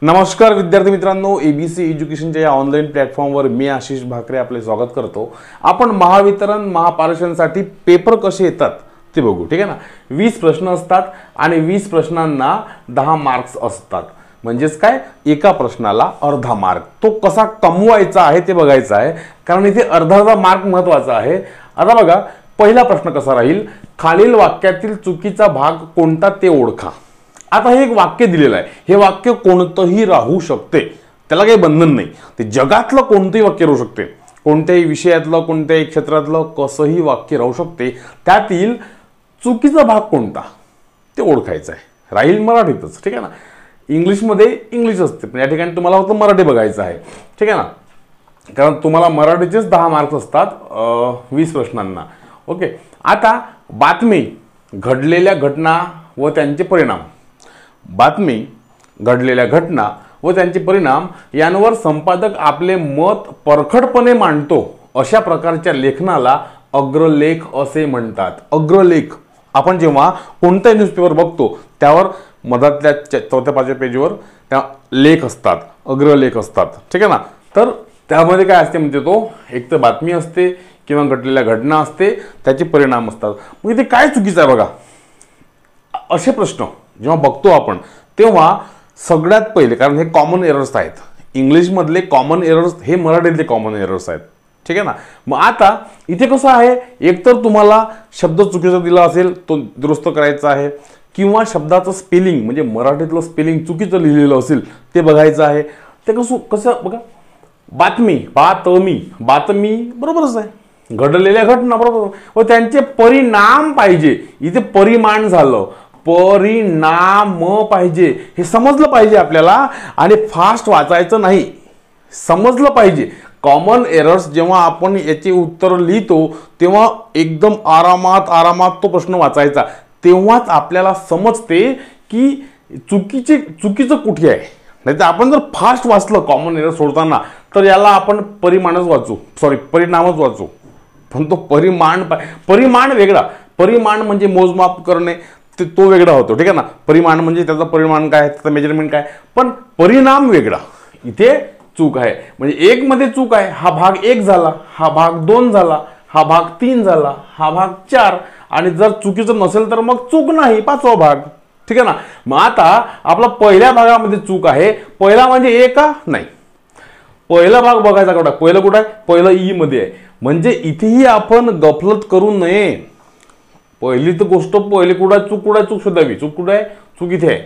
नमस्कार विद्यार्थी मित्रांनो, एबीसी एज्युकेशनच्या या ऑनलाईन प्लॅटफॉर्मवर मी आशिष भाकरे आपले स्वागत करतो। आपण महावितरण महापारेषणसाठी पेपर कसे येतात ते बघू। ठीक आहे ना, 20 प्रश्न असतात आणि 20 प्रश्नांना 10 मार्क्स असतात। म्हणजेच काय, एका प्रश्नाला अर्धा मार्क। तो कसा कमवायचा आहे ते बघायचं आहे, कारण इथे अर्धा मार्क महत्त्वाचा आहे। आता बघा, पहिला प्रश्न कसा राहील, खालील वाक्यातील चुकीचा भाग कोणता ते ओळखा। आता हे एक वाक्य दिलेलं आहे, हे वाक्य कोणतंही राहू शकते, त्याला काही बंधन नाही। ते जगातलं कोणतंही वाक्य राहू शकते, कोणत्याही विषयातलं, कोणत्याही क्षेत्रातलं कसंही वाक्य राहू शकते। त्यातील चुकीचा भाग कोणता ते ओळखायचं आहे। राहील मराठीतच, ठीक आहे ना। इंग्लिशमध्ये इंग्लिश असते, पण या ठिकाणी तुम्हाला फक्त मराठी बघायचं आहे, ठीक आहे ना, कारण तुम्हाला मराठीचेच 10 मार्क्स असतात 20 प्रश्नांना। ओके, आता बातमी, घडलेल्या घटना व त्यांचे परिणाम। बातमी, घडलेल्या घटना व त्यांचे परिणाम यांवर संपादक आपले मत परखडपणे मांडतो, अशा प्रकारच्या लेखनाला अग्रलेख असे म्हणतात। अग्रलेख, आपण जेव्हा कोणताही न्यूजपेपर बघतो त्यावर मधातल्या 4-5व्या पेजवर त्या लेख असतात, अग्रलेख असतात, ठीक आहे ना। तर त्यामध्ये काय असते म्हणजे, तो एक तर बातमी असते किंवा घडलेल्या घटना असते, त्याचे परिणाम असतात। मग इथे काय चुकीचं आहे बघा, असे प्रश्न जेव्हा बघतो आपण तेव्हा सगळ्यात पहिले, कारण हे कॉमन एरर्स आहेत, इंग्लिश मधले कॉमन एरर्स हे मराठीतले कॉमन एरर्स आहेत, ठीक आहे ना। मग आता इथे कसं आहे, एकतर तुम्हाला शब्द चुकीचा दिला असेल तो दुरुस्त करायचा आहे, किंवा शब्दाचं स्पेलिंग म्हणजे मराठीतलं स्पेलिंग चुकीचं लिहिलेलं असेल ते बघायचं आहे। ते कसं बघा, बातमी, बातमी बरोबरच आहे, घडलेल्या घटना बरोबर, व त्यांचे परिणाम पाहिजे, इथे परिमाण झालं, परिणाम पाहिजे, हे समजलं पाहिजे आपल्याला। आणि फास्ट वाचायचं नाही, समजलं पाहिजे। कॉमन एरर्स जेव्हा आपण याचे उत्तर लिहितो तेव्हा एकदम आरामात तो प्रश्न वाचायचा, तेव्हाच आपल्याला समजते की चुकीचं कुठे आहे। नाहीतर आपण जर फास्ट वाचलं कॉमन एरर सोडताना तर याला आपण परिणामच वाचू, पण तो परिमाण वेगळा। परिमाण म्हणजे मोजमाप करणे, तो वेगळा होतो, ठीक आहे ना। परिमाण म्हणजे त्याचं परिमाण काय, त्याचं मेजरमेंट काय, पण परिणाम वेगळा। इथे चूक आहे, म्हणजे 1 मध्ये चूक आहे, हा भाग 1 झाला, हा भाग 2 झाला, हा भाग 3 झाला, हा भाग 4, आणि जर चुकीचं नसेल तर मग चूक नाही, 5वा भाग, ठीक आहे ना। मग आता आपला पहिल्या भागामध्ये चूक आहे, पहिला म्हणजे 1 का नाही, पहिला भाग बघायचा कुठं, पहिलं कुठं आहे, पहिलं ई मध्ये आहे, म्हणजे इथेही आपण गफलत करू नये। पहिली तर गोष्ट, पहिले चूक शोधावी, चूक कुठे आहे, चूक इथे आहे।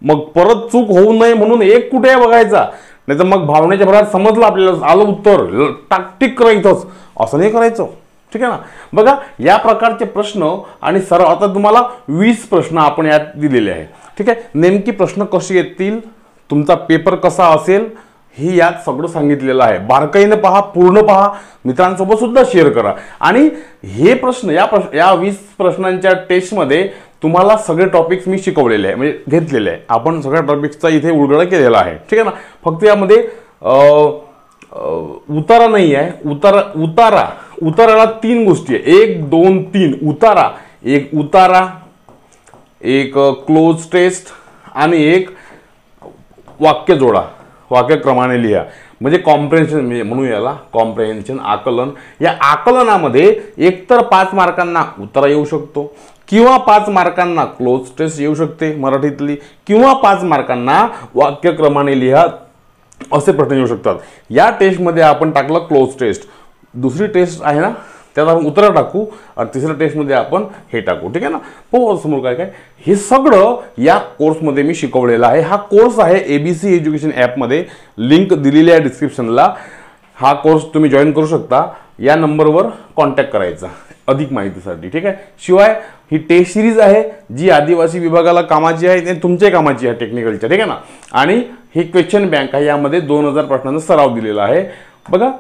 मग परत चूक होऊ नये म्हणून 1 कुठे आहे बघायचा, नाही तर मग भावनेच्या भरात समजलं आपल्याला, आलं उत्तर, टाकटिक करायचंच, असं नाही करायचं, ठीक आहे ना। बघा, या प्रकारचे प्रश्न आणि सराव, आता तुम्हाला 20 प्रश्न आपण यात दिलेले आहे, ठीक आहे। नेमकी प्रश्न कसे येतील, तुमचा पेपर कसा असेल, हे यात सगळं सांगितलेलं आहे। बारकाईने पहा, पूर्ण पहा, मित्रांसोबत सुद्धा शेअर करा। आणि हे प्रश्न, या 20 प्रश्नांच्या टेस्टमध्ये तुम्हाला सगळे टॉपिक्स मी शिकवलेले आहे, म्हणजे घेतलेले आहे, आपण सगळ्या टॉपिक्सचा इथे उलगडा केलेला आहे, ठीक आहे ना। फक्त यामध्ये उतारा नाही आहे, उताराला 3 गोष्टी आहे, 1, 2, 3 उतारा, एक उतारा, एक क्लोज टेस्ट आणि एक वाक्य जोडा, वाक्यक्रमाने लिहा, म्हणजे कॉम्प्रेन्शन, म्हणू याला कॉम्प्रेन्शन, आकलन। या आकलनामध्ये एकतर 5 मार्कांना उत्तर येऊ शकतो, किंवा 5 मार्कांना क्लोज टेस्ट येऊ शकते मराठीतली, किंवा 5 मार्कांना वाक्यक्रमाने लिहा असे प्रश्न येऊ शकतात। या टेस्टमध्ये आपण टाकलं क्लोज टेस्ट, दुसरी टेस्ट आहे ना त्यात आपण उत्तर टाकू, आणि तिसऱ्या टेस्टमध्ये आपण हे टाकू, ठीक आहे ना। हो, समोर काय काय हे सगळं या कोर्समध्ये मी शिकवलेलं आहे। हा कोर्स आहे एबीसी एज्युकेशन ॲपमध्ये, लिंक दिलेली आहे डिस्क्रिप्शनला। हा कोर्स तुम्ही जॉईन करू शकता, या नंबरवर कॉन्टॅक्ट करायचा अधिक माहितीसाठी, ठीक आहे। शिवाय ही टेस्ट सिरीज आहे जी आदिवासी विभागाला कामाची आहे, आणि तुमच्या कामाची आहे टेक्निकलच्या, ठीक आहे ना। आणि ही क्वेश्चन बँक आहे, यामध्ये 2000 प्रश्नांचा सराव दिलेला आहे। बघा,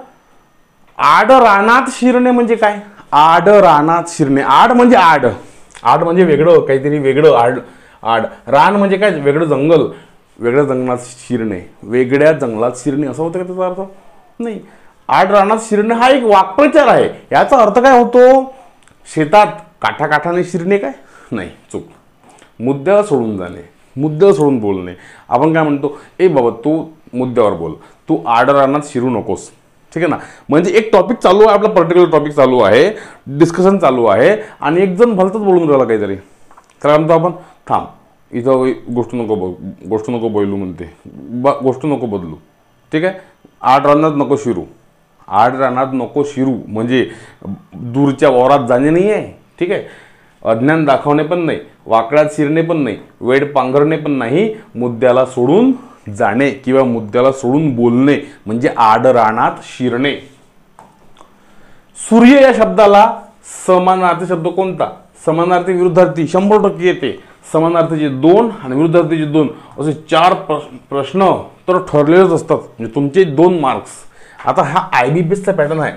आड रानात शिरणे म्हणजे काय, आड रानात शिरणे, आड म्हणजे वेगळं काहीतरी, वेगळं आड, रान म्हणजे काय, वेगळं जंगल, वेगळ्या जंगलात शिरणे, वेगळ्या जंगलात शिरणे असं होतं का त्याचा अर्थ, नाही। आड रानात शिरणे हा एक वाक्प्रचार आहे, याचा अर्थ काय होतो, शेतात काठाकाठाने शिरणे काय, नाही, चूक, मुद्द्याला सोडून जाणे, मुद्द्याला सोडून बोलणे. आपण काय म्हणतो, ए बाबा तू मुद्द्यावर बोल, तू आडरानात शिरू नकोस. ठीक आहे ना. म्हणजे एक टॉपिक चालू आहे, आपला पर्टिक्युलर टॉपिक चालू आहे, डिस्कशन चालू आहे, आणि एक जण भलतंच बोलून राहिला काहीतरी, तर म्हणतो आपण थांब, इथं गोष्ट नको बोलू म्हणते, गोष्ट नको बदलू. ठीक आहे. आडरानात नको शिरू, आडरानात नको शिरू म्हणजे दूरच्या वावरात जाणे नाही आहे. ठीक आहे. अज्ञान दाखवणे पण नाही, वाकड्यात शिरणे पण नाही, वेड पांघरणे पण नाही, मुद्द्याला सोडून जाणे किंवा मुद्द्याला सोडून बोलणे म्हणजे आडरानात शिरणे. सूर्य या शब्दाला समानार्थी शब्द कोणता? समानार्थी विरुद्धार्थी 100% येते. समानार्थीचे 2 आणि विरुद्धार्थीचे 2 असे 4 प्रश्न तर ठरलेलेच असतात, म्हणजे तुमचे 2 मार्क्स. आता हा IBPSचा पॅटर्न आहे,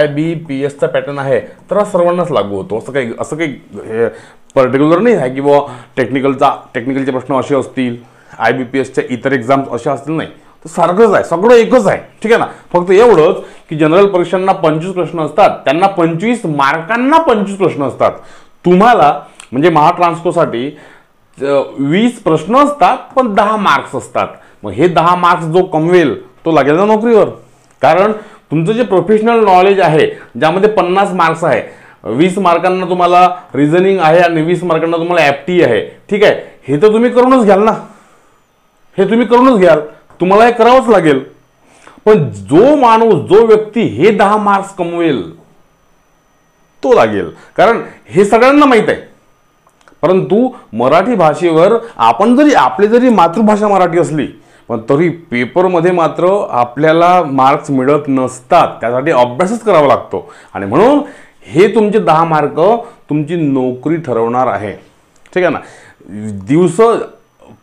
IBPSचा पॅटर्न आहे, तर हा सर्वांनाच लागू होतो. असं काही पर्टिक्युलर नाही आहे की बाबा टेक्निकलचे प्रश्न असे असतील, IBPSच्या इतर एक्झाम्स अशा असतील, नाही. तर सारखंच आहे, सगळं एकच आहे. ठीक आहे ना. फक्त एवढंच की जनरल परीक्षांना 25 प्रश्न असतात, त्यांना 25 मार्कांना 25 प्रश्न असतात. तुम्हाला म्हणजे महाट्रान्सकोसाठी 20 प्रश्न असतात, पण 10 मार्क्स असतात. मग हे 10 मार्क्स जो कमवेल तो लागेल ना नोकरीवर. कारण तुमचं जे प्रोफेशनल नॉलेज आहे ज्यामध्ये 50 मार्क्स आहे, 20 मार्कांना तुम्हाला रिझनिंग आहे आणि 20 मार्कांना तुम्हाला ॲप्टी आहे. ठीक आहे. हे तर तुम्ही करूनच घ्याल ना, हे तुम्ही करूनच घ्याल, तुम्हाला हे करावंच लागेल. पण जो माणूस, जो व्यक्ती हे 10 मार्क्स कमवेल तो लागेल, कारण हे सगळ्यांना माहीत आहे. परंतु मराठी भाषेवर आपण आपली जरी मातृभाषा मराठी असली, पण तरी पेपरमध्ये मात्र आपल्याला मार्क्स मिळत नसतात. त्यासाठी अभ्यासच करावा लागतो. आणि म्हणून हे तुमचे 10 मार्क तुमची नोकरी ठरवणार आहे. ठीक आहे ना.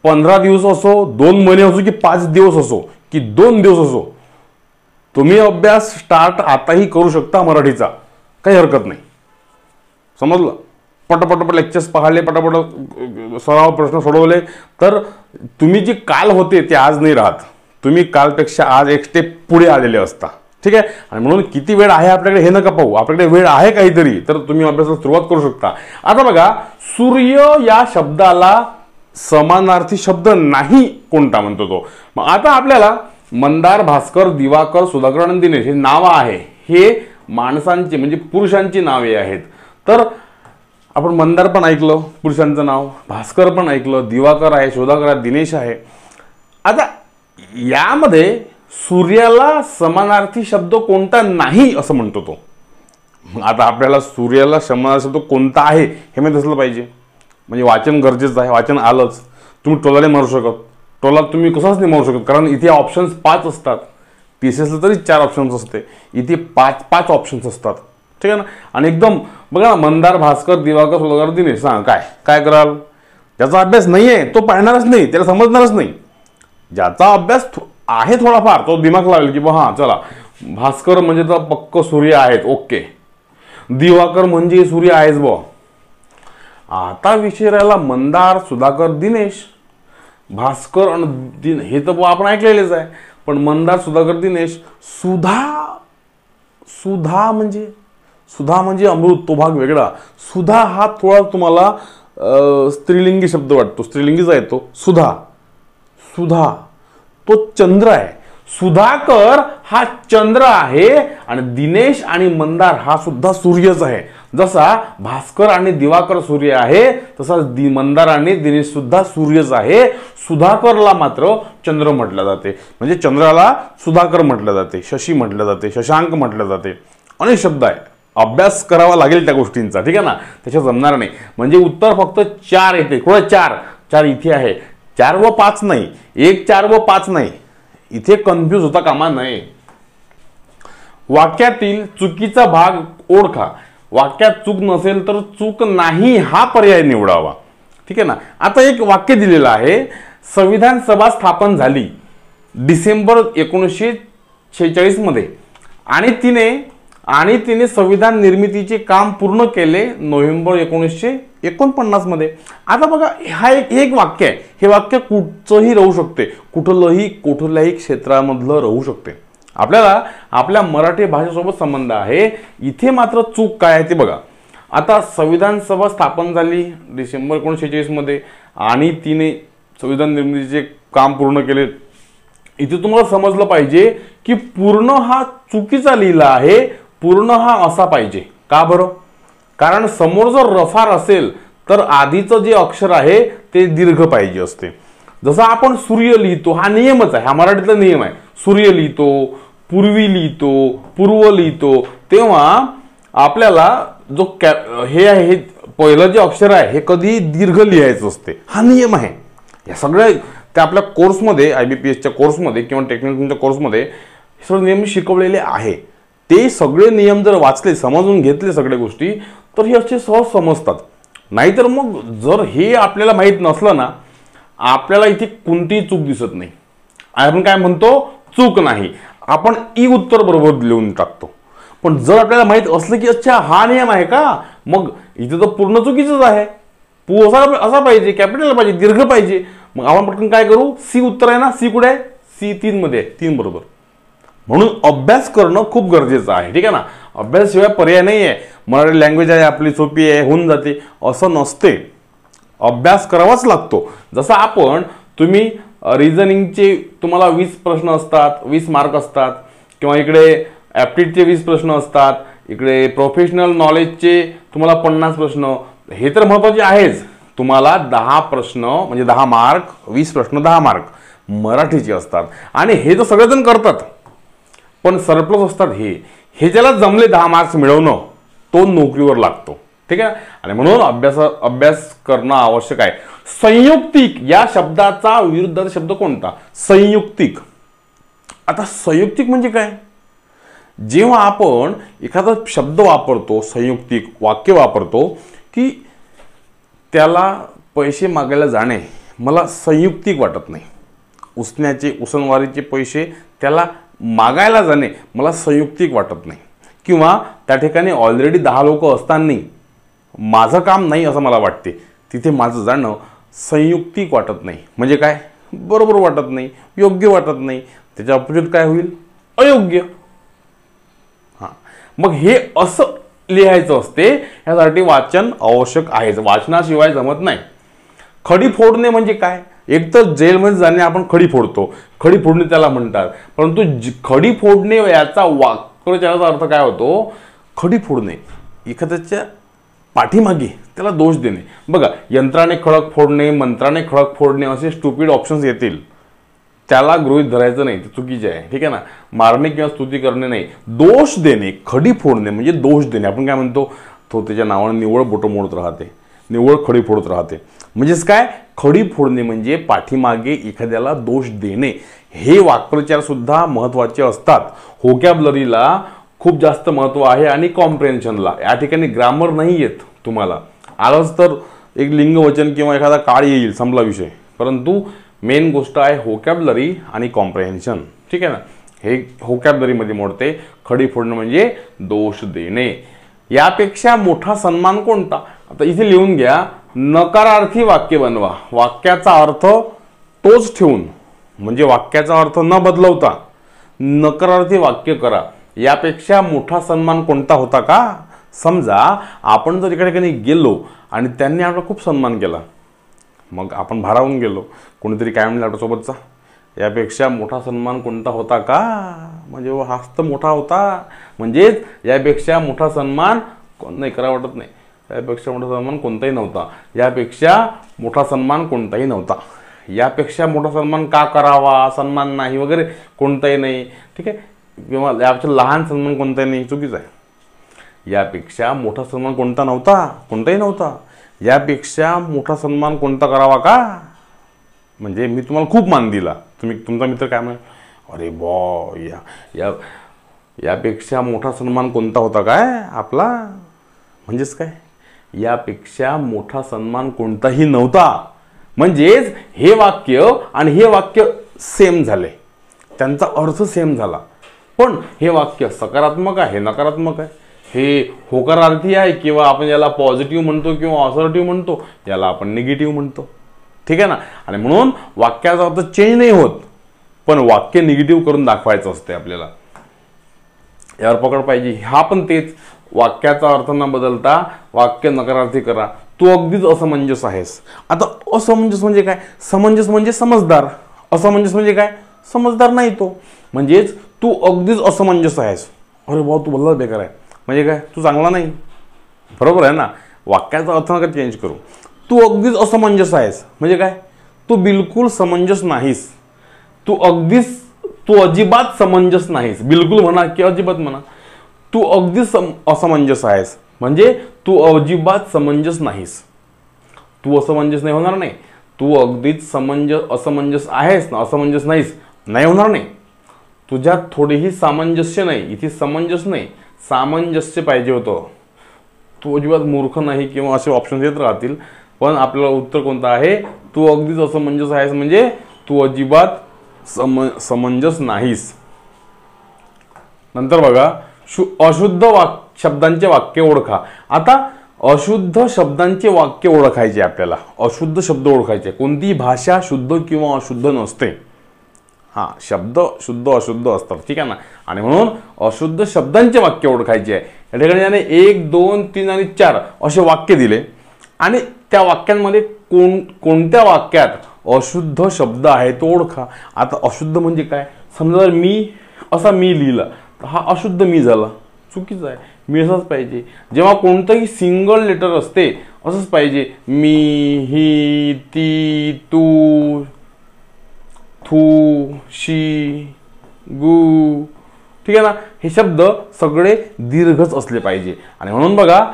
15 दिवस असो, 2 महिने असो, की 5 दिवस असो, की 2 दिवस असो, तुम्ही अभ्यास स्टार्ट आताही करू शकता मराठीचा, काही हरकत नाही. समजलं. पटापट लेक्चर्स पाहिले, पटापट सराव प्रश्न सोडवले, तर तुम्ही जे काल होते ते आज नाही राहत. तुम्ही कालपेक्षा आज एक स्टेप पुढे आलेले असता. ठीक आहे. आणि म्हणून किती वेळ आहे आपल्याकडे हे नका पाहू, आपल्याकडे वेळ आहे काहीतरी, तर तुम्ही अभ्यासाला सुरुवात करू शकता. आता बघा, सूर्य या शब्दाला समानार्थी शब्द नाही कोणता म्हणतो तो. मग आता आपल्याला मंदार, भास्कर, दिवाकर, सुधाकर आणि दिनेश हे नावं आहे, हे माणसांची म्हणजे पुरुषांची नावे आहेत. तर आपण मंदार पण ऐकलं पुरुषांचं नाव, भास्कर पण ऐकलं, दिवाकर आहे, सुधाकर आहे, दिनेश आहे. आता यामध्ये सूर्याला समानार्थी शब्द कोणता नाही असं म्हणतो तो. आता आपल्याला सूर्याला समानार्थी शब्द कोणता आहे हे माहीत असलं पाहिजे. म्हणजे वाचन गरजेचं आहे, वाचन आलंच. तुम्ही टोला मारू शकत, टोला तुम्ही कसाच नाही मारू शकत, कारण इथे ऑप्शन्स 5 असतात. TCSला तरी 4 ऑप्शन्स असते, इथे 5 ऑप्शन्स असतात. ठीक आहे ना. आणि एकदम बघा ना, मंदार, भास्कर, दिवाकर, सुधाकर, दिनेश, सांग काय कराल? ज्याचा अभ्यास नाही आहे तो पाहणारच नाही, त्याला समजणारच नाही. ज्याचा अभ्यास आहे थोडाफार तो दिमाग लावेल की हां चला, भास्कर म्हणजे तर पक्क सूर्य आहेत, ओके. दिवाकर म्हणजे सूर्य आहेच बुवा. आता विषय राहिला मंदार, सुधाकर, दिनेश, भास्कर आणि हे तर आपण ऐकलेलेच आहे. पण मंदार, सुधाकर, दिनेश, सुधा म्हणजे अमृत, तो भाग वेगळा. सुधा हा थोडा तुम्हाला स्त्रीलिंगी शब्द वाटतो, स्त्रीलिंगीचा आहे तो. सुधा तो चंद्र आहे. सुधाकर हा चंद्र आहे आणि दिनेश आणि मंदार हा सुद्धा सूर्यच आहे. जसा भास्कर आणि दिवाकर सूर्य आहे, तसा मंदार आणि दिनेश सुद्धा सूर्यच आहे. सुधाकरला मात्र चंद्र म्हटलं जाते, म्हणजे चंद्राला सुधाकर म्हटलं जाते, शशी म्हटलं जाते, शशांक म्हटलं जाते. अनेक शब्द आहे, अभ्यास करावा लागेल त्या गोष्टींचा. ठीक आहे ना. त्याच्या जमणार नाही. म्हणजे उत्तर फक्त 4 येते. कुठं 4 इथे आहे. 4 व 5 नाही, 1, 4 व 5 नाही. इथे कन्फ्यूज होता कामा नये. वाक्यातील चुकीचा भाग ओळखा. वाक्यात चूक नसेल तर चूक नाही हा पर्याय निवडावा. ठीक आहे ना. आता एक वाक्य दिलेलं आहे, संविधान सभा स्थापन झाली डिसेंबर 1946 मध्ये आणि तिने संविधान निर्मितीचे काम पूर्ण केले नोव्हेंबर 1949 मध्ये. आता बघा, हा एक वाक्य आहे. हे वाक्य कुठचंही राहू शकते, कुठल्याही क्षेत्रामधलं राहू शकते. आपल्याला आपल्या मराठी भाषेसोबत संबंध आहे. इथे मात्र चूक काय आहे ते बघा. आता संविधान सभा स्थापन झाली डिसेंबर 1946 मध्ये आणि तिने संविधान निर्मितीचे काम पूर्ण केले. इथे तुम्हाला समजलं पाहिजे की पूर्ण हा चुकीचा लिहिला आहे, पूर्ण हा असा पाहिजे. का बरं? कारण समोर जर रफार असेल तर आधीचं जे अक्षर आहे ते दीर्घ पाहिजे असते. जसं आपण सूर्य लिहितो, हा नियमच आहे, हा मराठीतला नियम आहे. सूर्य लिहितो, पूर्वी लिहितो, पूर्व लिहितो, तेव्हा आपल्याला जो हे आहे, हे पहिलं जे अक्षर आहे हे कधी दीर्घ लिहायचं असते. हा नियम आहे. या सगळ्या त्या आपल्या कोर्समध्ये, IBPSच्या कोर्समध्ये किंवा टेक्निकलच्या कोर्समध्ये हे सगळे नियम शिकवलेले आहे. ते सगळे नियम जर वाचले, समजून घेतले सगळ्या गोष्टी, तर हे असे सहज समजतात. नाहीतर मग जर हे आपल्याला माहीत नसलं ना, आपल्याला इथे कोणतीही चूक दिसत नाही. आपण काय म्हणतो? चूक नाही, आपण ई उत्तर बरोबर लिहून टाकतो. पण जर आपल्याला माहित असलं की अच्छा हा नियम आहे का, मग इथे तर पूर्ण चुकीचंच आहे. असा पाहिजे, कॅपिटल पाहिजे, दीर्घ पाहिजे. मग आपण पटकन काय करू? सी उत्तर आहे ना, सी कुठे आहे? सी 3 मध्ये आहे, 3 बरोबर. म्हणून अभ्यास करणं खूप गरजेचं आहे. ठीक आहे ना, अभ्यासाशिवाय पर्याय नाही आहे. मराठी लँग्वेज आहे आपली, सोपी आहे, होऊन जाते असं नसते. अभ्यास करावाच लागतो. जसं आपण तुम्ही रिझनिंगचे तुम्हाला 20 प्रश्न असतात, 20 मार्क असतात, किंवा इकडे ॲप्टिट्यूडचे 20 प्रश्न असतात, इकडे प्रोफेशनल नॉलेजचे तुम्हाला 50 प्रश्न. हे तर महत्त्वाचे आहेच. तुम्हाला 10 प्रश्न म्हणजे 10 मार्क, 20 प्रश्न 10 मार्क मराठीचे असतात. आणि हे तर सगळेजण करतात, पण सरप्लस असतात हे ज्याला जमले 10 मार्क्स मिळवणं, तो नोकरीवर लागतो. ठीक आहे. आणि म्हणून अभ्यास करणं आवश्यक आहे. संयुक्तिक या शब्दाचा विरुद्ध शब्द कोणता? संयुक्तिक. आता संयुक्तिक म्हणजे काय? जेव्हा आपण एखादा शब्द वापरतो, संयुक्तिक वाक्य वापरतो, की त्याला पैसे मागायला जाणे मला संयुक्तिक वाटत नाही. उसनवारीचे पैसे त्याला मागायला जाणे मला संयुक्तिक वाटत नाही. किंवा त्या ठिकाणी ऑलरेडी 10 लोक असताना माझं काम नाही असं मला वाटते, तिथे माझं जाणं संयुक्तिक वाटत नाही. म्हणजे काय? बरोबर वाटत नाही, योग्य वाटत नाही. त्याच्या अपोजिट काय होईल? अयोग्य. हां, मग हे असं लिहायचं असते. यासाठी वाचन आवश्यक आहे, वाचनाशिवाय जमत नाही. खडी फोडणे म्हणजे काय? एक तर जेलमध्ये जाणे आपण खडी फोडतो, खडी फोडणे त्याला म्हणतात. परंतु खडी फोडणे याचा वाक्प्रचाराचा अर्थ काय होतो? खडी फोडणे, एखाद्याच्या पाठीमागे त्याला दोष देणे. बघा, यंत्राने खडक फोडणे, मंत्राने खडक फोडणे असे स्टुपिड ऑप्शन्स येतील, त्याला गृहीत धरायचं नाही, ते चुकीचे आहे. ठीक आहे ना. मारणे किंवा स्तुती करणे नाही, दोष देणे. खडी फोडणे म्हणजे दोष देणे. आपण काय म्हणतो? तो त्याच्या नावाने निव्वळ बोटं मोडत राहते, निव्वळ खडी फोडत राहते. म्हणजेच काय? खडी फोडणे म्हणजे पाठीमागे एखाद्याला दोष देणे. हे वाक्प्रचार सुद्धा महत्त्वाचे असतात. व्होकॅब्युलरीला खूप जास्त महत्त्व आहे आणि कॉम्प्रेन्शनला. या ठिकाणी ग्रामर नाही येत तुम्हाला. आलंच तर एक लिंगवचन किंवा एखादा काळ येईल, संपला विषय. परंतु मेन गोष्ट आहे व्होकॅब्युलरी आणि कॉम्प्रेन्शन. ठीक आहे ना. हे व्होकॅब्युलरीमध्ये मोडते. खडी फोडणं म्हणजे दोष देणे. यापेक्षा मोठा सन्मान कोणता? आता इथे लिहून घ्या. नकारार्थी वाक्य बनवा. वाक्याचा अर्थ तोच ठेवून, म्हणजे वाक्याचा अर्थ न बदलवता नकारार्थी वाक्य करा. यापेक्षा मोठा सन्मान कोणता होता का? समजा आपण जर एका ठिकाणी गेलो आणि त्यांनी आपला खूप सन्मान केला, मग आपण भारावून गेलो, कोणीतरी काय म्हणलं आपल्यासोबतचा, यापेक्षा मोठा सन्मान कोणता होता का? म्हणजे हाच तर मोठा होता. म्हणजेच यापेक्षा मोठा सन्मान नाही करा वाटत नाही. यापेक्षा मोठा सन्मान कोणताही नव्हता. यापेक्षा मोठा सन्मान कोणताही नव्हता. यापेक्षा मोठा सन्मान का करावा? सन्मान नाही वगैरे कोणताही नाही. ठीक आहे. किंवा यापेक्षा लहान सन्मान कोणताही नाही, चुकीचं आहे. यापेक्षा मोठा सन्मान कोणता नव्हता? कोणताही नव्हता. यापेक्षा मोठा सन्मान कोणता करावा का? म्हणजे मी तुम्हाला खूप मान दिला, तुमचा मित्र काय म्हणे, अरे बॉ यापेक्षा मोठा सन्मान कोणता होता काय आपला? म्हणजेच काय? यापेक्षा मोठा सन्मान कोणताही नव्हता. म्हणजेच हे वाक्य आणि हे वाक्य सेम झाले, त्यांचा अर्थ सेम झाला. पण हे वाक्य सकारात्मक आहे, नकारात्मक आहे. हे होकारार्थी आहे किंवा आपण याला पॉझिटिव्ह म्हणतो किंवा असर्टिव्ह म्हणतो, याला आपण निगेटिव्ह म्हणतो. ठीक आहे ना. आणि म्हणून वाक्याचा अर्थ चेंज नाही होत, पण वाक्य निगेटिव्ह करून दाखवायचं असते आपल्याला. यावर पकड पाहिजे. हा पण तेच, वाक्याचा अर्थ न बदलता वाक्य नकारार्थी करा. तू अगदीच असमंजस आहेस. आता असमंजस म्हणजे काय? समंजस म्हणजे समजदार, असमंजस म्हणजे काय? समजदार नाही तो. म्हणजेच तू अगदीच असमंजस आहेस. अरे भाऊ तू भल्ला बेकार आहे म्हणजे काय? तू चांगला नाही. बरोबर आहे ना? वाक्याचा अर्थ नका चेंज करू. तू अगदीच असमंजस आहेस म्हणजे काय? तू बिलकुल समंजस नाहीस. तू अजिबात समंजस नाहीस. बिलकुल म्हणा की अजिबात म्हणा. तू अगदीच असमंजस आहेस म्हणजे तू अजिबात समंजस नाहीस. तू असमंजस नाही होणार नाही. तू अगदीच असमंजस आहेस ना, असमंजस नाहीस नाही होणार नाही. तुझ्यात थोडीही सामंजस्य नाही. इथे समंजस नाही, सामंजस्य पाहिजे होतं. तू अजिबात मूर्ख नाही किंवा असे ऑप्शन येत राहतील, पण आपल्याला उत्तर कोणतं आहे? तू अगदीच असमंजस आहेस म्हणजे तू अजिबात समंजस नाहीस. नंतर बघा, अशुद्ध शब्दांचे वाक्य ओळखा. आता अशुद्ध शब्दांचे वाक्य ओळखायचे आपल्याला. अशुद्ध शब्द ओळखायचे. कोणती भाषा शुद्ध किंवा अशुद्ध नसते. हा, शब्द शुद्ध अशुद्ध असतात, ठीक आहे ना. आणि म्हणून अशुद्ध शब्दांचे वाक्य ओळखायचे आहे. या ठिकाणी त्याने 1, 2, 3 आणि 4 असे वाक्य दिले आणि त्या वाक्यांमध्ये कोणत्या वाक्यात अशुद्ध शब्द आहे तो ओळखा. आता अशुद्ध म्हणजे काय? समजा जर मी लिहिला तर हा अशुद्ध मी झाला, चुकीचं आहे. मी असंच पाहिजे. जेव्हा कोणतंही सिंगल लेटर असते असंच पाहिजे. मी, ही, ती, तू, थू, शी, गु, ठीक आहे ना. हे शब्द सगळे दीर्घच असले पाहिजे. आणि म्हणून बघा,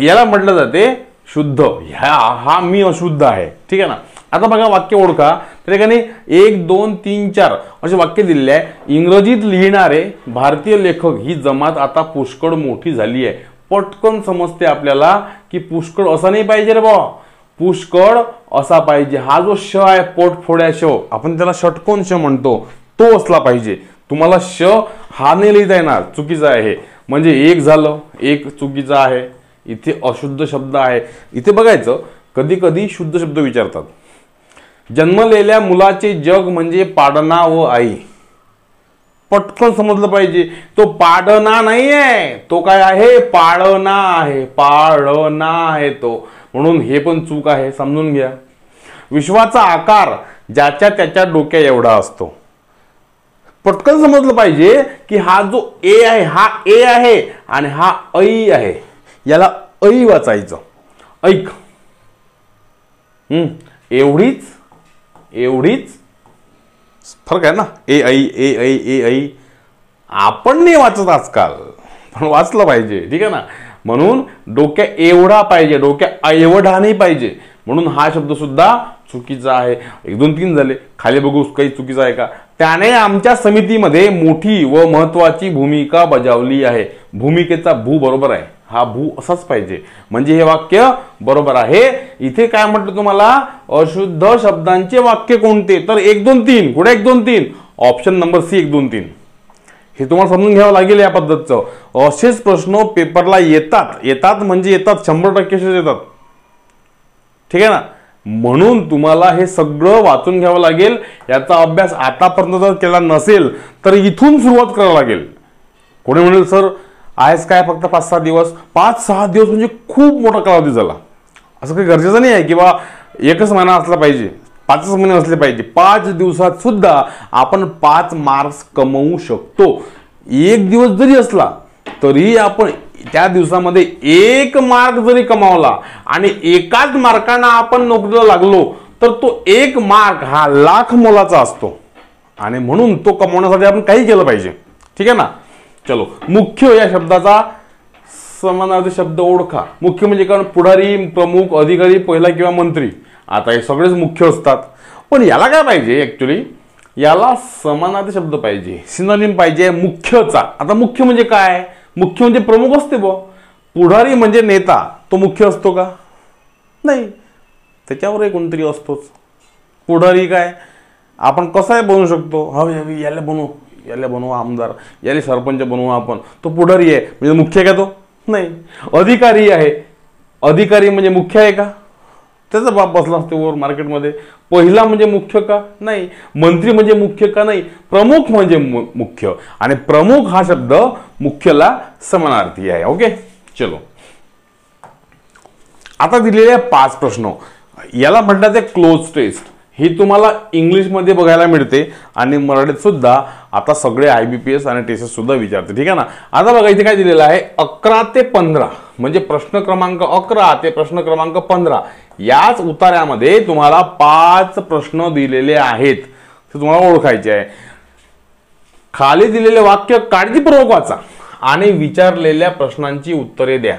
याला म्हटलं जाते शुद्ध. हा मी अशुद्ध आहे, ठीक आहे ना. आता बघा वाक्य ओळखा. त्या ठिकाणी 1, 2, 3, 4 असे वाक्य दिलेले आहे. इंग्रजीत लिहिणारे भारतीय लेखक ही जमात आता पुष्कळ मोठी झाली आहे. पटकन समजते आपल्याला की पुष्कळ असा नाही पाहिजे रे बाबा, पुष्कळ असा पाहिजे. हा जो श आहे, पोटफोड्या श, आपण त्याला षटकोन श म्हणतो, तो असला पाहिजे. तुम्हाला श हा नाही लिहिता येणार, चुकीचा आहे. म्हणजे 1 झालं, 1 चुकीचा आहे. इथे अशुद्ध शब्द आहे. इथे बघायचं, कधी कधी शुद्ध शब्द विचारतात. जन्मलेल्या मुलाचे जग म्हणजे पाडणा व आई. पटकन समजलं पाहिजे. तो पाडणा नाहीये, तो काय आहे? पाळणा आहे. पाळणा आहे तो. म्हणून हे पण चूक आहे, समजून घ्या. विश्वाचा आकार ज्याच्या त्याच्या डोक्या एवढा असतो. पटकन समजलं पाहिजे की हा जो ए आहे, हा ए आहे आणि हा ऐ आहे. याला ऐ वाचायचं. ऐक. एवढीच फरक आहे ना. ए ऐ. आपण नाही वाचत आजकाल, पण वाचलं पाहिजे, ठीक आहे ना. म्हणून डोक्या एवढा पाहिजे, डोक्या एवढा नाही पाहिजे. म्हणून हा शब्द सुद्धा चुकीचा आहे. 1, 2, 3 झाले. खाली बघू काही चुकीचं आहे का. त्याने आमच्या समितीमध्ये मोठी व महत्वाची भूमिका बजावली आहे. भूमिकेचा भू बरोबर आहे. हा भू असाच पाहिजे, म्हणजे हे वाक्य बरोबर आहे. इथे काय म्हटलं तुम्हाला? अशुद्ध शब्दांचे वाक्य कोणते? तर 1, 2, 3. कुठे 1, 2, 3? Option number C 1, 2, 3. हे तुम्हाला समजून घ्यावं लागेल या पद्धतीचं. असेच प्रश्न पेपरला येतात म्हणजे येतात, 100% येतात, ठीक आहे ना. म्हणून तुम्हाला हे सगळं वाचून घ्यावं लागेल. याचा अभ्यास आतापर्यंत जर केला नसेल तर इथून सुरुवात करावं लागेल. कोणी म्हणेल सर आहेच काय फक्त 5-6 दिवस? 5-6 दिवस म्हणजे खूप मोठा कालावधी झाला. असं काही गरजेचं नाही आहे की बा 1च महिना असला पाहिजे, 5च महिने असले पाहिजे. 5 दिवसात सुद्धा आपण 5 मार्क्स कमवू शकतो. 1 दिवस जरी असला तरी आपण त्या दिवसामध्ये 1 मार्क जरी कमावला आणि एकाच मार्काने आपण नोकरीला लागलो तर तो 1 मार्क हा लाख मोलाचा असतो. आणि म्हणून तो कमवण्यासाठी आपण काही केलं पाहिजे, ठीक आहे ना. चलो, मुख्य या शब्दाचा समानार्थी शब्द ओळखा. मुख्य म्हणजे कारण पुढारी, प्रमुख, अधिकारी, पहिला किंवा मंत्री. आता हे सगळेच मुख्य असतात, पण याला काय पाहिजे? ऍक्च्युली याला समानार्थी शब्द पाहिजे, सिनोनिम पाहिजे मुख्यचा. आता मुख्य म्हणजे काय? मुख्य म्हणजे प्रमुख असते बो. पुढारी म्हणजे नेता, तो मुख्य असतो का? नाही, त्याच्यावरही कोणतरी असतोच. पुढारी काय आपण कसाही बनवू शकतो. हवी याला बनवू आमदार, याला सरपंच बनवू आपण, तो पुढारी आहे म्हणजे मुख्य आहे का? तो नाही. अधिकारी आहे, अधिकारी म्हणजे मुख्य आहे का? त्याचा बाप बसला असतो वर मार्केटमध्ये. पहिला म्हणजे मुख्य का? नाही. मंत्री म्हणजे मुख्य का? नाही. प्रमुख म्हणजे मुख्य, आणि प्रमुख हा शब्द मुख्यला समानार्थी आहे. ओके, चलो. आता दिलेले 5 प्रश्न याला म्हणतात ते क्लोज टेस्ट. ही तुम्हाला इंग्लिशमध्ये बघायला मिळते आणि मराठीत सुद्धा आता सगळे IBPS आणि टेस्ट सुद्धा विचारते. ठीक आहे ना. आता बघा इथे काय दिलेलं आहे, 11 ते 15 म्हणजे प्रश्न क्रमांक 11 ते प्रश्न क्रमांक 15 याच उतार्यामध्ये तुम्हाला 5 प्रश्न दिलेले आहेत, ते तुम्हाला ओळखायचे आहे. खाली दिलेले वाक्य काळजीपूर्वक वाचा आणि विचारलेल्या प्रश्नांची उत्तरे द्या.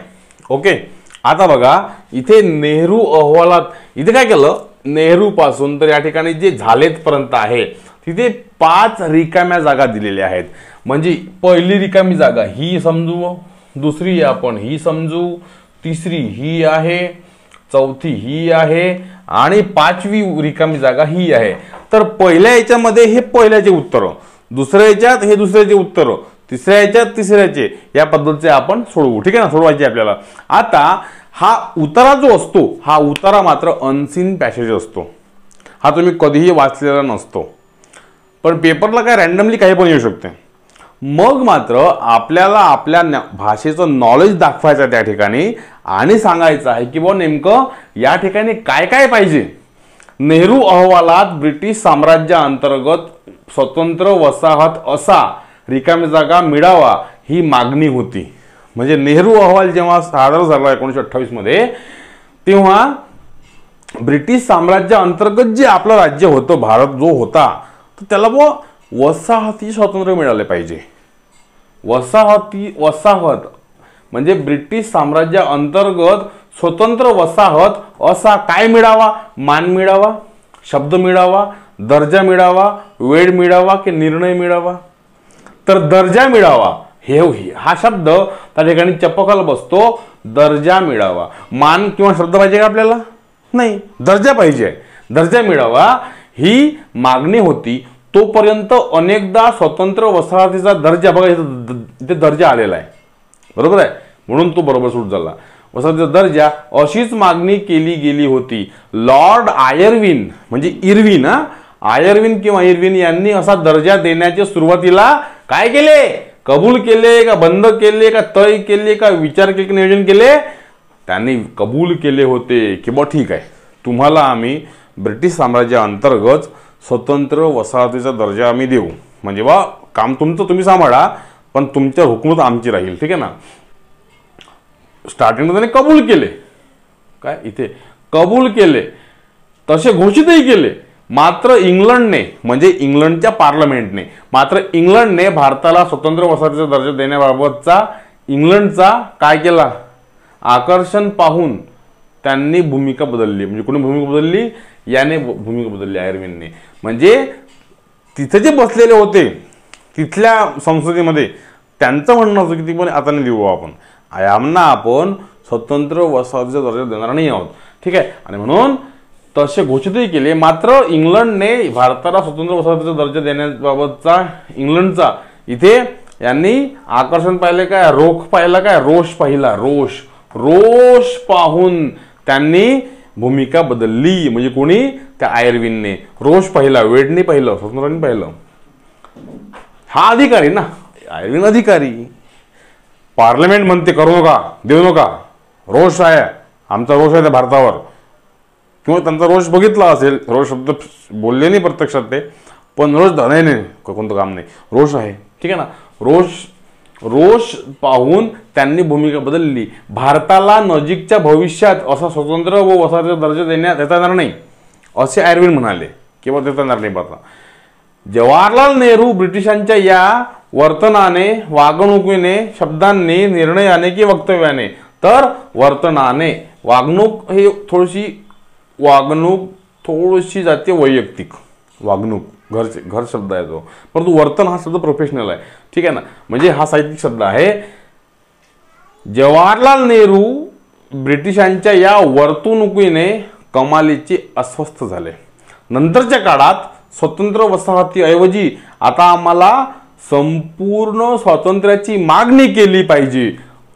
ओके. आता बघा इथे नेहरू अहवालात इथे काय केलं, नेहरू पासून तर या ठिकाणी जे झालेत पर्यंत आहे तिथे 5 रिकाम्या जागा दिलेल्या आहेत. म्हणजे पहिली रिकामी जागा ही समजू, दुसरी आपण ही समजू, तिसरी ही आहे, चौथी ही आहे आणि 5वी रिकामी जागा ही आहे. तर पहिल्या याच्यामध्ये हे पहिल्याचे उत्तर, दुसऱ्या याच्यात हे दुसऱ्याचे उत्तर, तिसऱ्या याच्यात तिसऱ्याचे, या पद्धतीचे आपण सोडवू. ठीक आहे ना. सोडवायचे आपल्याला. आता हा उतारा जो असतो, हा उतारा मात्र अनसीन पॅसेज असतो. हा तुम्ही कधीही वाचलेला नसतो, पण पेपरला काय रॅन्डमली काही पण येऊ शकते. मग मात्र आपल्याला आपल्या भाषेचं नॉलेज दाखवायचं त्या ठिकाणी आणि सांगायचं आहे की बुवा नेमकं या ठिकाणी काय काय पाहिजे. नेहरू अहवालात ब्रिटिश साम्राज्याअंतर्गत स्वतंत्र वसाहत असा रिकामी जागा मिळावा ही मागणी होती. म्हणजे नेहरू अहवाल जेव्हा सादर झाला 1928 मध्ये, तेव्हा ब्रिटिश साम्राज्याअंतर्गत जे आपलं राज्य होतं, भारत जो होता, तर त्याला वसाहती स्वातंत्र्य मिळाले पाहिजे. वसाहत म्हणजे ब्रिटिश साम्राज्याअंतर्गत स्वतंत्र वसाहत असा काय मिळावा, मान मिळावा, शब्द मिळावा, दर्जा मिळावा, वेळ मिळावा की निर्णय मिळावा. तर दर्जा मिळावा हा शब्द त्या ठिकाणी चपकल बसतो. दर्जा मिळावा. मान किंवा शब्द पाहिजे का आपल्याला? नाही, दर्जा पाहिजे. दर्जा मिळावा ही मागणी होती. तोपर्यंत अनेकदा स्वतंत्र वसाहतीचा दर्जा, बघा इथे दर्जा आलेला आहे, बरोबर आहे, म्हणून तो बरोबर सूट झाला. वसाहतीचा दर्जा अशीच मागणी केली गेली होती. लॉर्ड आयर्विन म्हणजे इर्विन, आयर्विन किंवा इर्विन यांनी असा दर्जा देण्याचे सुरुवातीला काय केले, कबूल केले का बंद केले का तय केले का विचार केले, नियोजन केले? त्यांनी कबूल केले होते की बा ठीक आहे, तुम्हाला आम्ही ब्रिटिश साम्राज्याअंतर्गत स्वतंत्र वसाहतीचा दर्जा आम्ही देऊ. म्हणजे बा काम तुमचं तुम्ही सांभाळा, पण तुमच्या हुकूमत आमची राहील. ठीक आहे ना. स्टार्टिंगला त्यांनी कबूल केले, काय इथे कबूल केले, तसे घोषितही केले. मात्र इंग्लंडने म्हणजे इंग्लंडच्या पार्लमेंटने मात्र इंग्लंडने भारताला स्वतंत्र वसाहतीचा दर्जा देण्याबाबतचा इंग्लंडचा काय केला, आकर्षण पाहून त्यांनी भूमिका बदलली. म्हणजे कोणी भूमिका बदलली? याने भूमिका बदलली, आयर्विनने. म्हणजे तिथे जे बसलेले होते तिथल्या संसदेमध्ये त्यांचं म्हणणं होतं की पण आता नाही देऊ आपण, आम्हाला आपण स्वतंत्र वसाहतीचा दर्जा देणार नाही आहोत. ठीक आहे. आणि म्हणून तसे घोषितही केले. मात्र इंग्लंडने भारताला स्वतंत्र वसाहतीचा दर्जा देण्याबाबतचा इंग्लंडचा इथे यांनी आकर्षण पाहिले काय, रोख पाहिला काय, रोष पाहिला, रोष पाहून त्यांनी भूमिका बदलली. म्हणजे कोणी? त्या आयर्विनने रोष पाहिला, वेडने पाहिलं, स्वतंत्राने पाहिलं. हा अधिकारी ना, आयर्विन अधिकारी. पार्लमेंट म्हणते करू नका, देऊ नका, रोष आहे, आमचा रोष आहे त्या भारतावर, किंवा त्यांचा रोष बघितला असेल, रोष शब्द बोलले नाही प्रत्यक्षात ते, पण रोष नाही कोणतं काम नाही, रोष आहे. ठीक आहे ना. रोष पाहून त्यांनी भूमिका बदलली. भारताला नजीकच्या भविष्यात असा स्वतंत्र व वसाहतीचा दर्जा देण्यात येणार नाही असे आयर्विन म्हणाले, किंवा देता येणार नाही. बघा, जवाहरलाल नेहरू ब्रिटिशांच्या या वर्तनाने, वागणुकीने, शब्दांनी, निर्णयाने की वक्तव्याने, तर वर्तनाने, वागणूक हे थोडीशी जाते वैयक्तिक, वागणूक घर शब्द आहे तो, परंतु वर्तन हा शब्द प्रोफेशनल आहे. ठीक आहे ना. म्हणजे हा साहित्यिक शब्द आहे. जवाहरलाल नेहरू ब्रिटिशांच्या या वर्तणुकीने कमालीचे अस्वस्थ झाले. नंतरच्या काळात स्वतंत्र वसाहतीऐवजी आता आम्हाला संपूर्ण स्वातंत्र्याची मागणी केली पाहिजे,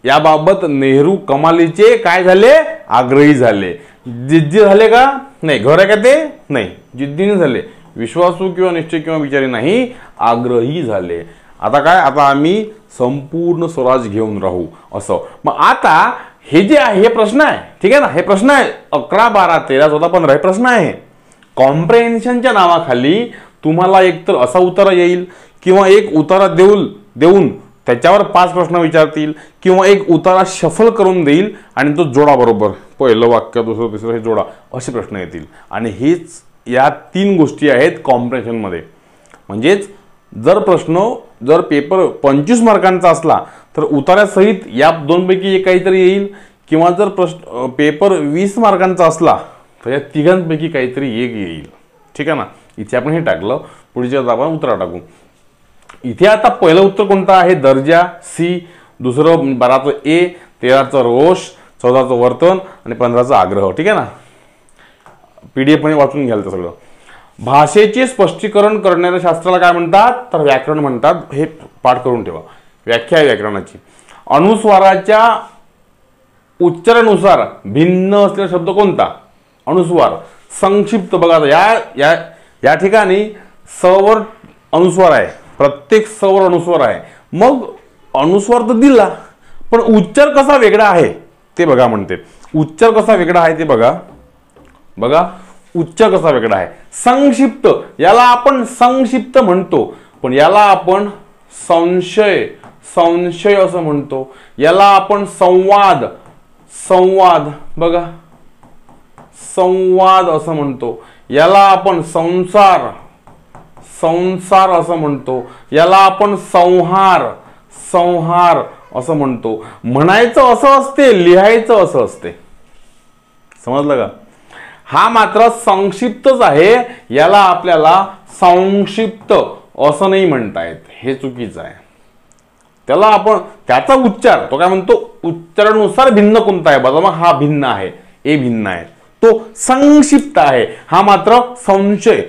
याबाबत नेहरू कमालीचे काय झाले, आग्रही झाले. जिद्दी झाले का? नाही. घर आहे का ते? नाही. जिद्दीने झाले. विश्वासू किंवा निश्चय किंवा विचारी नाही, आग्रही झाले. आता काय, आता आम्ही संपूर्ण स्वराज घेऊन राहू असं. मग आता हे जे आहे हे प्रश्न आहे, ठीक आहे ना, हे प्रश्न आहे 11, 12, 13, 14, 15 हे प्रश्न आहे. कॉम्प्रेहेन्शनच्या नावाखाली तुम्हाला एकतर असा उतारा येईल किंवा एक उतारा देऊन त्याच्यावर 5 प्रश्न विचारतील किंवा एक उतारा शफल करून देईल आणि तो जोडा बरोबर, पहिलं वाक्य दुसरं तिसरं हे जोडा, असे प्रश्न येतील. आणि हेच या 3 गोष्टी आहेत कॉम्प्रेहेन्शनमध्ये. म्हणजेच जर पेपर 25 मार्कांचा असला तर उतार्यासहित या 2 पैकी एक काहीतरी येईल किंवा जर पेपर 20 मार्कांचा असला तर या 3 काहीतरी एक येईल. ठीक आहे ना. इथे आपण हे टाकलं, पुढच्या आपण उत्तर टाकू. इथे आता पहिलं उत्तर कोणतं आहे? दर्जा सी, दुसरं 12चं ए, 13चं रोष, 14चं वर्तन आणि 15चं आग्रह. ठीक आहे ना. PDF मध्ये वाचून घ्याल तर सगळं. भाषेचे स्पष्टीकरण करणाऱ्या शास्त्राला काय म्हणतात? तर व्याकरण म्हणतात. हे पाठ करून ठेवा. व्याख्या आहे व्याकरणाची. अनुस्वाराच्या उच्चारानुसार भिन्न असलेला शब्द कोणता? अनुस्वार. संक्षिप्त बघा, या ठिकाणी स वर अनुस्वार आहे, प्रत्येक स वर अनुस्वार आहे. मग अनुस्वार तर दिला, पण उच्चार कसा वेगळा आहे ते बघा. म्हणते उच्चार कसा वेगळा आहे ते बघा. उच्चार कसा वेगळा आहे? संक्षिप्त, याला आपण संक्षिप्त म्हणतो, पण याला आपण संशय असं म्हणतो. याला आपण संवाद बघा, संवाद असं म्हणतो. याला आपण संसार असं म्हणतो. याला आपण संहार असं म्हणतो. म्हणायचं असं असते, लिहायचं असं असते. समजलं का? हा मात्र संक्षिप्तच आहे. याला आपल्याला संक्षिप्त असं नाही म्हणता येत, हे चुकीचं आहे. त्याला आपण त्याचा उच्चार तो काय म्हणतो? उच्चारानुसार भिन्न कोणता आहे? बघा, मग हा भिन्न आहे, ए भिन्न आहे, तो संक्षिप्त आहे. हा मात्र संशय.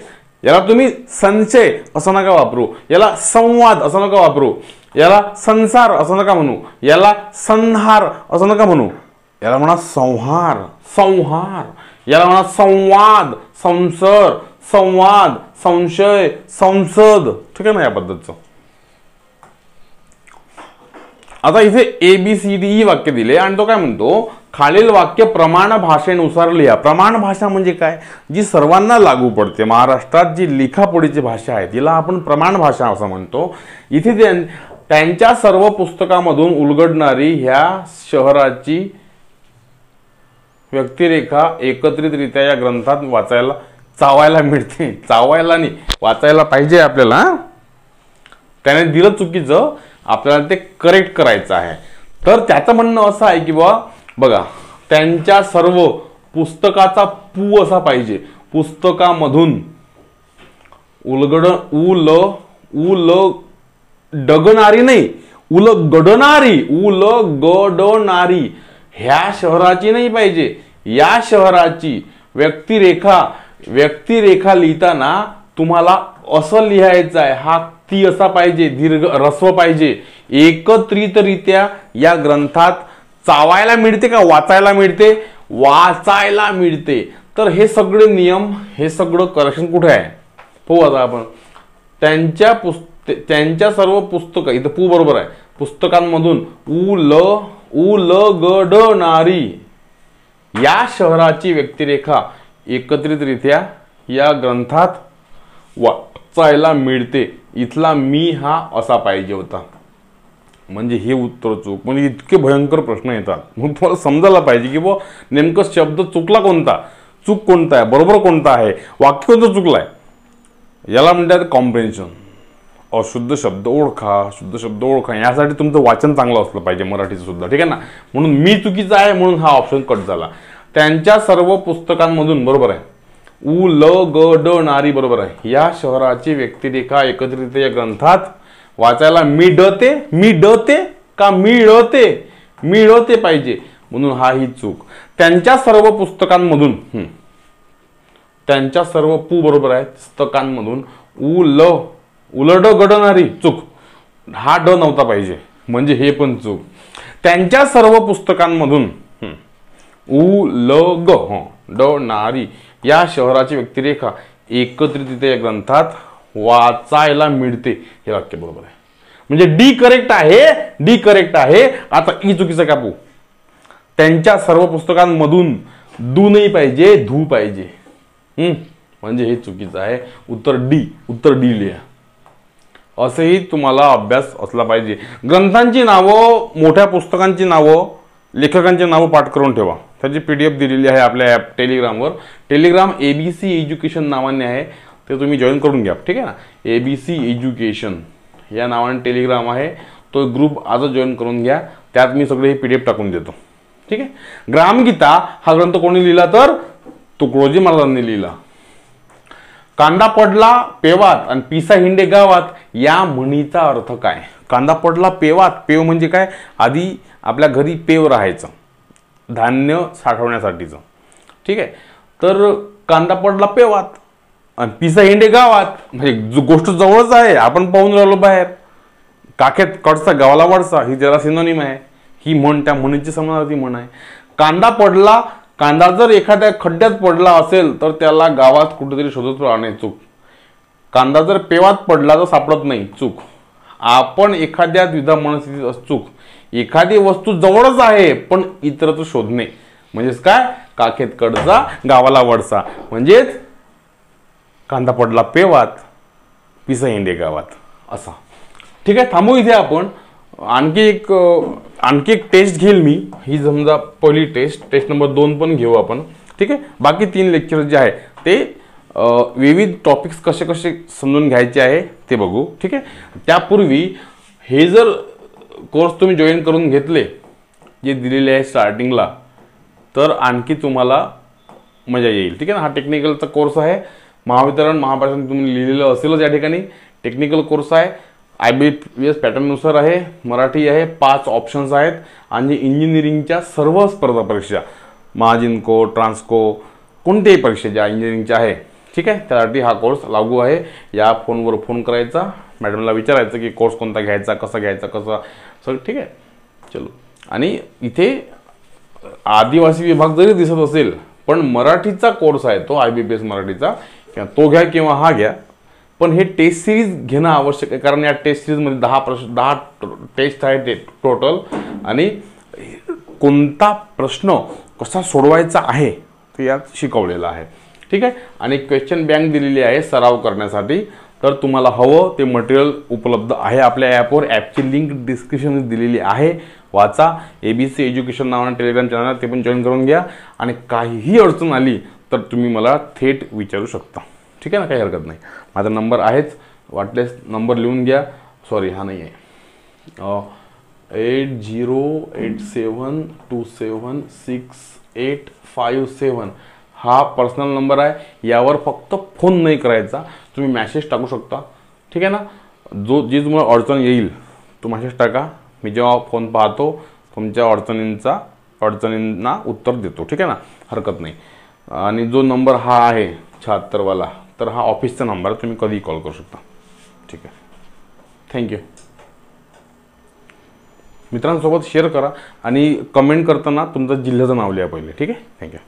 याला तुम्ही संशय असं नका वापरू, याला संवाद असं नका वापरू, याला संसार असं नका म्हणू, याला संहार असं नका म्हणू. याला म्हणा संहार, याला म्हणा संवाद, संवाद, संशय, संसद. ठीक आहे ना, या पद्धतीचं. आता इथे ABCDE वाक्य दिले आणि तो काय म्हणतो? खालील वाक्य प्रमाण भाषेनुसार लिहा. प्रमाण भाषा म्हणजे काय? जी सर्वांना लागू पडते. महाराष्ट्रात जी लिखापोडीची भाषा आहे तिला आपण प्रमाण भाषा असं म्हणतो. इथे त्यांच्या सर्व पुस्तकामधून उलगडणारी ह्या शहराची व्यक्तिरेखा एकत्रितरित्या या ग्रंथात चावायला मिळते. चावायला नाही, वाचायला पाहिजे आपल्याला. त्याने दिलं चुकीचं, आपल्याला ते करेक्ट करायचं आहे. तर त्याचं म्हणणं असं आहे की बघा, त्यांच्या सर्व पुस्तकाचा पू असा पाहिजे. पुस्तकामधून डगणारी नाही, उलगडणारी ह्या शहराची नाही पाहिजे. या शहराची व्यक्तिरेखा लिहिताना तुम्हाला असं लिहायचं आहे. हा ती असा पाहिजे, दीर्घ ह्रस्व पाहिजे. एकत्रितरित्या या ग्रंथात चावायला मिळते का वाचायला मिळते? वाचायला मिळते. तर हे सगळे नियम, हे सगळं करेक्शन कुठे आहे? पाहू आता आपण. त्यांच्या सर्व पुस्तक, इथं पू बरोबर आहे, पुस्तकांमधून उलगडणारी या शहराची व्यक्तिरेखा एकत्रितरित्या या ग्रंथात वाचायला मिळते. इथला मी हा असा पाहिजे होता. म्हणजे हे उत्तर चूक. म्हणजे इतके भयंकर प्रश्न येतात. मग तुम्हाला समजायला पाहिजे की नेमकं शब्द चुकला कोणता, चूक कोणता आहे, बरोबर कोणता आहे, वाक्य कोणतं चुकलाय. याला म्हणतात कॉम्प्रेन्शन. अशुद्ध शब्द ओळखा, शुद्ध शब्द ओळखा. यासाठी तुमचं वाचन चांगलं असलं पाहिजे, मराठीचं सुद्धा. ठीक आहे ना. म्हणून मी चुकीचा आहे म्हणून हा ऑप्शन कट झाला. त्यांच्या सर्व पुस्तकांमधून बरोबर आहे. उलगडणारी बरोबर आहे. या शहराची व्यक्तिरेखा एकत्रित या ग्रंथात वाचायला मिळते का मिळते पाहिजे, म्हणून हा ही चूक. त्यांच्या सर्व पुस्तकांमधून, त्यांच्या सर्व पू बरोबर आहे, पुस्तकांमधून उलगडणारी चूक. हा ड नव्हता पाहिजे, म्हणजे हे पण चूक. त्यांच्या सर्व पुस्तकांमधून उलगडणारी या शहराची व्यक्तिरेखा एकत्रित या ग्रंथात वाचायला मिळते, हे वाक्य बरोबर आहे. म्हणजे डी करेक्ट आहे. आता ई चुकीचं कापू. त्यांच्या सर्व पुस्तकांमधून दू नाही पाहिजे, धू पाहिजे. म्हणजे हे चुकीचं आहे. उत्तर डी लिहा. असेही तुम्हाला अभ्यास असला पाहिजे. ग्रंथांची नावं, मोठ्या पुस्तकांची नावं, लेखकांची नावं पाठ करून ठेवा. त्याची PDF दिलेली आहे आपल्या ॲप टेलिग्रामवर. टेलिग्राम ABC एज्युकेशन नावाने आहे, ते तुम्ही जॉईन करून घ्या. ठीक आहे ना. ABC एज्युकेशन या नावाने टेलिग्राम आहे, तो ग्रुप आजच जॉईन करून घ्या. त्यात मी सगळे हे PDF टाकून देतो. ठीक आहे. ग्रामगीता हा ग्रंथ कोणी लिहिला तर तुकडोजी महाराजांनी लिहिला. कांदा पडला पेवात आणि पिसा हिंडे गावात या म्हणीचा अर्थ काय? कांदा पडला पेवात, पेव म्हणजे काय? आधी आपल्या घरी पेव राहायचं, धान्य साठवण्यासाठीचं. ठीक आहे. तर कांदा पडला पेवात आणि पिसा हिंडे गावात म्हणजे गोष्ट जवळच आहे, आपण पाहून राहिलो बाहेर. काखेत कडसा गावाला वळसा ही त्याला सिनोनिम आहे. ही म्हण त्या म्हणीची समानार्थी म्हण आहे. कांदा पडला, कांदा जर एखाद्या खड्ड्यात पडला असेल तर त्याला गावात कुठेतरी शोधत राहणे, चूक. कांदा जर पेवात पडला तर सापडत नाही, चूक. आपण एखाद्या द्विधा मनस्थितीत चूक. एखादी वस्तू जवळच आहे पण इतरत्र शोधणे म्हणजेच काय? काखेत कडसा गावाला वळसा म्हणजेच कांदा पडला पेवात, पिसा हिंडे गावात असा. ठीक आहे. थांबू इथे आपण. आणखी एक टेस्ट घेईल मी. ही समजा पहिली टेस्ट नंबर 2 पण घेऊ आपण. ठीक आहे. बाकी 3 लेक्चर जे आहे ते विविध टॉपिक्स कसे कसे समजून घ्यायचे आहे ते बघू. ठीक आहे. त्यापूर्वी हे जर कोर्स तुम्ही जॉईन करून घेतले जे दिलेले आहे स्टार्टिंगला, तर आणखी तुम्हाला मजा येईल. ठीक आहे ना. हा टेक्निकलचा कोर्स आहे. महावितरण महापारेषण तुम्ही लिहिलेलं असेलच या ठिकाणी. टेक्निकल कोर्स आहे. IBPS पॅटर्ननुसार आहे. मराठी आहे. 5 ऑप्शन्स आहेत आणि इंजिनिअरिंगच्या सर्व स्पर्धा परीक्षा, महाजिनको, ट्रान्सको, कोणत्याही परीक्षा ज्या इंजिनिअरिंगच्या आहे, ठीक आहे, त्यासाठी हा कोर्स लागू आहे. या फोनवर फोन करायचा, मॅडमला विचारायचं की कोर्स कोणता घ्यायचा, कसा घ्यायचा, कसं सगळं. ठीक आहे. चलो. आणि इथे आदिवासी विभाग जरी दिसत असेल पण मराठीचा कोर्स आहे तो, IBPS मराठीचा, तो घ्या किंवा हा घ्या. पण हे टेस्ट सिरीज घेणं आवश्यक आहे, कारण या टेस्ट सिरीजमध्ये 10 टेस्ट आहेत टोटल. आणि कोणता प्रश्न कसा सोडवायचा आहे ते यात शिकवलेलं आहे. ठीक आहे. आणि क्वेश्चन बँक दिलेली आहे सराव करण्यासाठी. तर तुम्हाला हवं ते मटेरियल उपलब्ध आहे आपल्या ॲपवर. ॲपची लिंक डिस्क्रिप्शनमध्ये दिलेली आहे, वाचा. ABC एज्युकेशन नावानं टेलिग्राम चॅनल आहे, ते पण जॉईन करून घ्या. आणि काहीही अडचण आली तर तुम्ही मला थेट विचारू शकता. ठीक आहे ना. काही हरकत नाही. माझा नंबर आहेच, वाटल्यास नंबर लिहून घ्या. सॉरी, हा नाही आहे. 8087276857 हा पर्सनल नंबर आहे. यावर फक्त फोन नाही करायचा, तुम्ही मॅसेज टाकू शकता. ठीक आहे ना. जी तुम्हाला अडचण येईल तो मॅसेज टाका. मी जेव्हा फोन पाहतो तुमच्या अडचणींना उत्तर देतो. ठीक आहे ना. हरकत नाही. आणि जो नंबर हा आहे 76 वाला, तर हा ऑफिसचा नंबर आहे, तुम्ही कधीही कॉल करू शकता. ठीक आहे. थँक्यू. मित्रांसोबत शेअर करा आणि कमेंट करताना तुमचं जिल्ह्याचं नाव लिहा पहिले. ठीक आहे. थँक्यू.